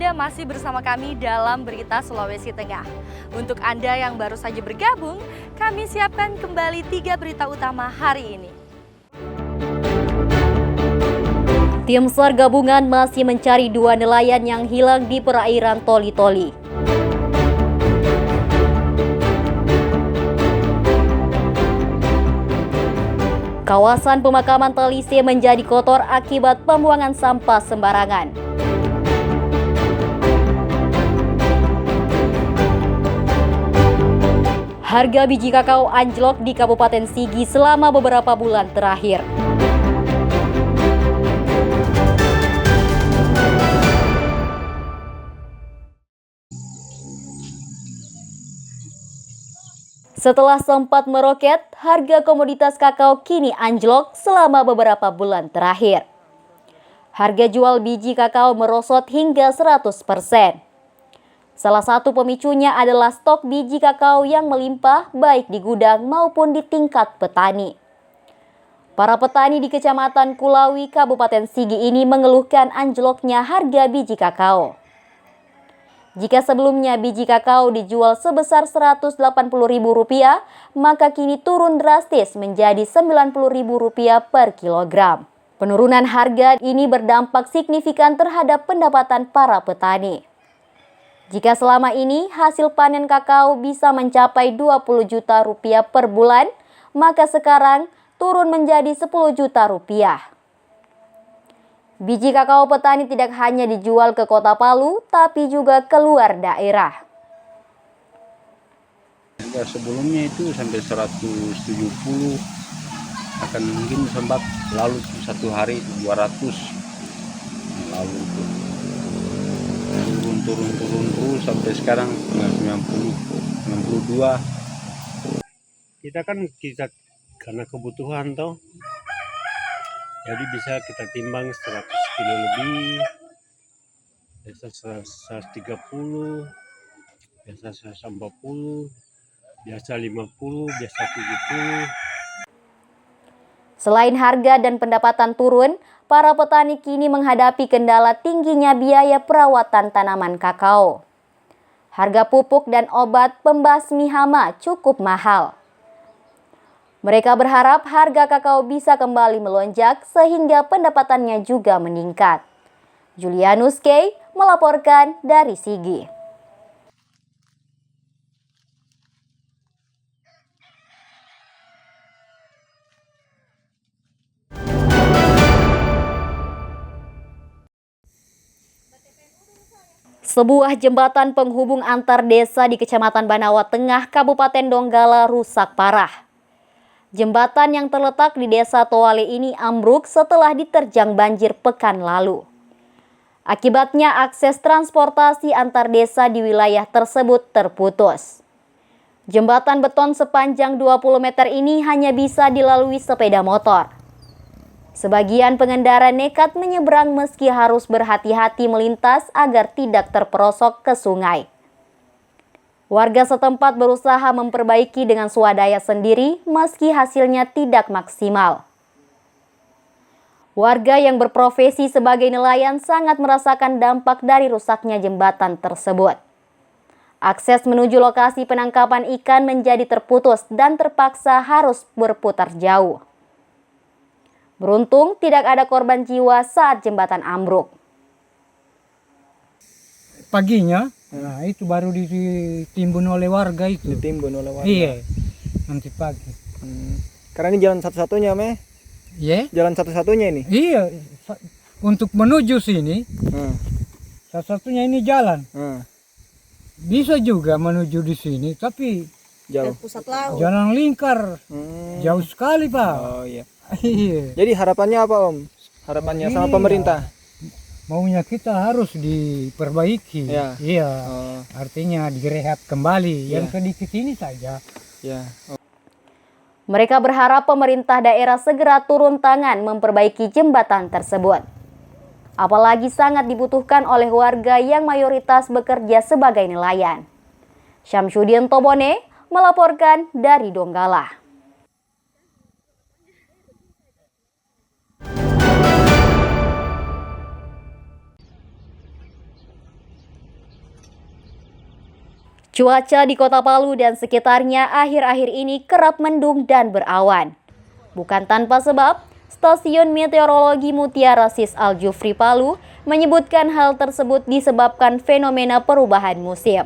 Anda masih bersama kami dalam Berita Sulawesi Tengah. Untuk Anda yang baru saja bergabung, kami siapkan kembali 3 berita utama hari ini. Tim SAR gabungan masih mencari 2 nelayan yang hilang di perairan Toli-Toli. Kawasan pemakaman Talise menjadi kotor akibat pembuangan sampah sembarangan. Harga biji kakao anjlok di Kabupaten Sigi selama beberapa bulan terakhir. Setelah sempat meroket, harga komoditas kakao kini anjlok selama beberapa bulan terakhir. Harga jual biji kakao merosot hingga 100%. Salah satu pemicunya adalah stok biji kakao yang melimpah baik di gudang maupun di tingkat petani. Para petani di Kecamatan Kulawi, Kabupaten Sigi ini mengeluhkan anjloknya harga biji kakao. Jika sebelumnya biji kakao dijual sebesar Rp180.000, maka kini turun drastis menjadi Rp90.000 per kilogram. Penurunan harga ini berdampak signifikan terhadap pendapatan para petani. Jika selama ini hasil panen kakao bisa mencapai Rp20 juta per bulan, maka sekarang turun menjadi Rp10 juta. Biji kakao petani tidak hanya dijual ke Kota Palu, tapi juga keluar daerah. Sebelumnya itu sampai 170, akan mungkin sempat lalu satu hari 200, lalu turun terus sampai sekarang 90, 92. Kita karena kebutuhan toh. Jadi bisa kita timbang 100 kilo lebih, biasa 130, biasa 140, biasa 50, biasa 70. Selain harga dan pendapatan turun, para petani kini menghadapi kendala tingginya biaya perawatan tanaman kakao. Harga pupuk dan obat pembasmi hama cukup mahal. Mereka berharap harga kakao bisa kembali melonjak sehingga pendapatannya juga meningkat. Julianus K. melaporkan dari Sigi. Sebuah jembatan penghubung antar desa di Kecamatan Banawa Tengah, Kabupaten Donggala rusak parah. Jembatan yang terletak di Desa Toale ini ambruk setelah diterjang banjir pekan lalu. Akibatnya akses transportasi antar desa di wilayah tersebut terputus. Jembatan beton sepanjang 20 meter ini hanya bisa dilalui sepeda motor. Sebagian pengendara nekat menyeberang meski harus berhati-hati melintas agar tidak terperosok ke sungai. Warga setempat berusaha memperbaiki dengan swadaya sendiri meski hasilnya tidak maksimal. Warga yang berprofesi sebagai nelayan sangat merasakan dampak dari rusaknya jembatan tersebut. Akses menuju lokasi penangkapan ikan menjadi terputus dan terpaksa harus berputar jauh. Beruntung tidak ada korban jiwa saat jembatan ambruk. Paginya, nah itu baru ditimbun oleh warga itu. Ditimbun oleh warga? Iya, nanti pagi. Karena ini jalan satu-satunya, Meh? Iya? Jalan satu-satunya ini? Iya, untuk menuju sini, satu-satunya ini jalan. Bisa juga menuju di sini, tapi jauh. Pusat laut. jalan lingkar, jauh sekali Pak. Oh iya. Iya. Jadi harapannya apa Om? Harapannya sama Iya. pemerintah? Maunya kita harus diperbaiki. Ya. Iya. Oh, Artinya direhab kembali. Iya. Yang sedikit ini saja. ya. Oh. Mereka berharap pemerintah daerah segera turun tangan memperbaiki jembatan tersebut. Apalagi sangat dibutuhkan oleh warga yang mayoritas bekerja sebagai nelayan. Syamsuddin Tobone melaporkan dari Donggala. Cuaca di Kota Palu dan sekitarnya akhir-akhir ini kerap mendung dan berawan. Bukan tanpa sebab, Stasiun Meteorologi Mutiara Sis Al Jufri Palu menyebutkan hal tersebut disebabkan fenomena perubahan musim.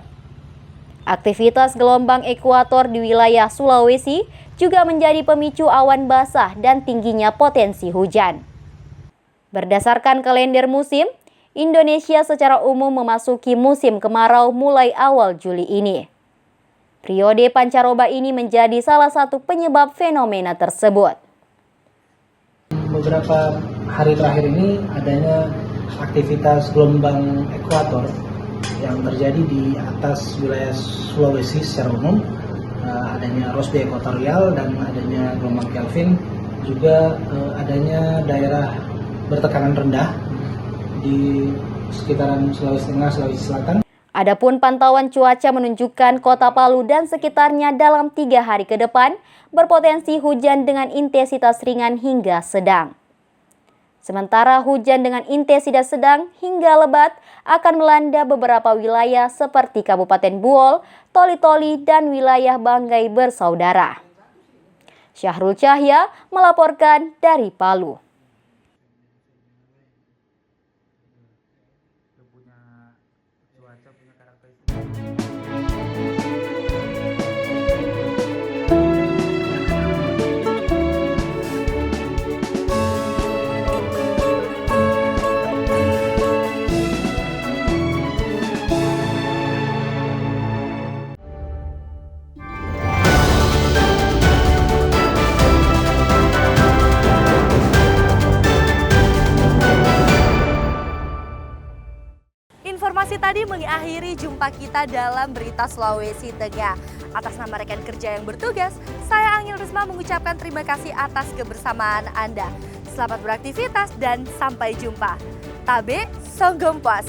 Aktivitas gelombang ekuator di wilayah Sulawesi juga menjadi pemicu awan basah dan tingginya potensi hujan. Berdasarkan kalender musim, Indonesia secara umum memasuki musim kemarau mulai awal Juli ini. Periode pancaroba ini menjadi salah satu penyebab fenomena tersebut. Beberapa hari terakhir ini adanya aktivitas gelombang ekuator yang terjadi di atas wilayah Sulawesi secara umum, adanya Rossby ekuatorial dan adanya gelombang Kelvin, juga adanya daerah bertekanan rendah di sekitaran Sulawesi Tengah, Sulawesi Selatan. Adapun pantauan cuaca menunjukkan Kota Palu dan sekitarnya dalam 3 hari ke depan berpotensi hujan dengan intensitas ringan hingga sedang. Sementara hujan dengan intensitas sedang hingga lebat akan melanda beberapa wilayah seperti Kabupaten Buol, Toli-Toli, dan wilayah Banggai bersaudara. Syahrul Cahya melaporkan dari Palu. Informasi tadi mengakhiri jumpa kita dalam Berita Sulawesi Tengah. Atas nama rekan kerja yang bertugas, saya Angel Risma mengucapkan terima kasih atas kebersamaan Anda. Selamat beraktivitas dan sampai jumpa. Tabe Songgom Puas.